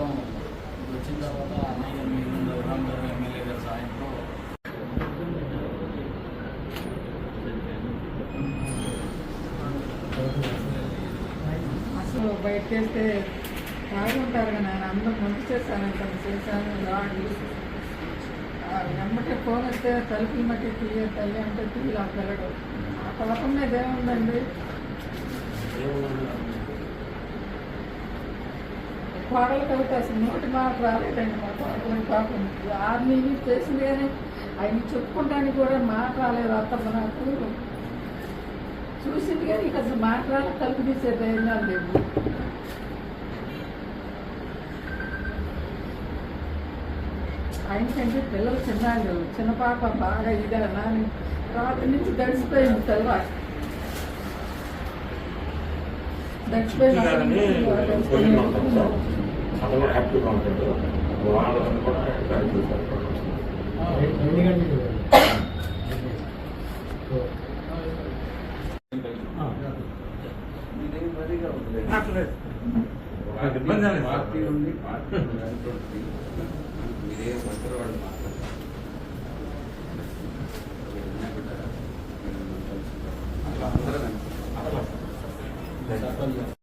మొత్తం వచ్చిన తర్వాత అన్నయ్య గారు మీరు రామ్ గారు ఎమ్మెల్యే గారి సాయంతో అసలు బయటకు వెళ్తే బాగుంటారు కదా నేను అందరూ మంచి చేశాను చేశాను రాడు వెంబటే ఫోన్ వస్తే తలుపులు మట్టి తీయ తల్లి అంటే తీయలు ఆ పిల్లడు ఆ పాపం మీద ఏముందండి కోడలు కలిపి అసలు నోటి మాట రాలేదండి మా కోడలు పాపం ఆర్మీ చేసింది కానీ అవి చెప్పుకుంటానికి కూడా మాట రాలేదు అత్తమ్మ నాకు చూసింది కానీ ఇక అసలు మాట్లాడాలి తలుపు తీసే ధైర్యాలు లేవు. ఆయనకంటే పిల్లలు చిన్నాళ్ళు చిన్న పాప బాగా ఇదా నాని రాత్రి నుంచి గడిచిపోయింది తెల్లవారు పార్టీ ఉంది పార్టీ మీరే మంత్రి వాళ్ళు మాట్లాడారు.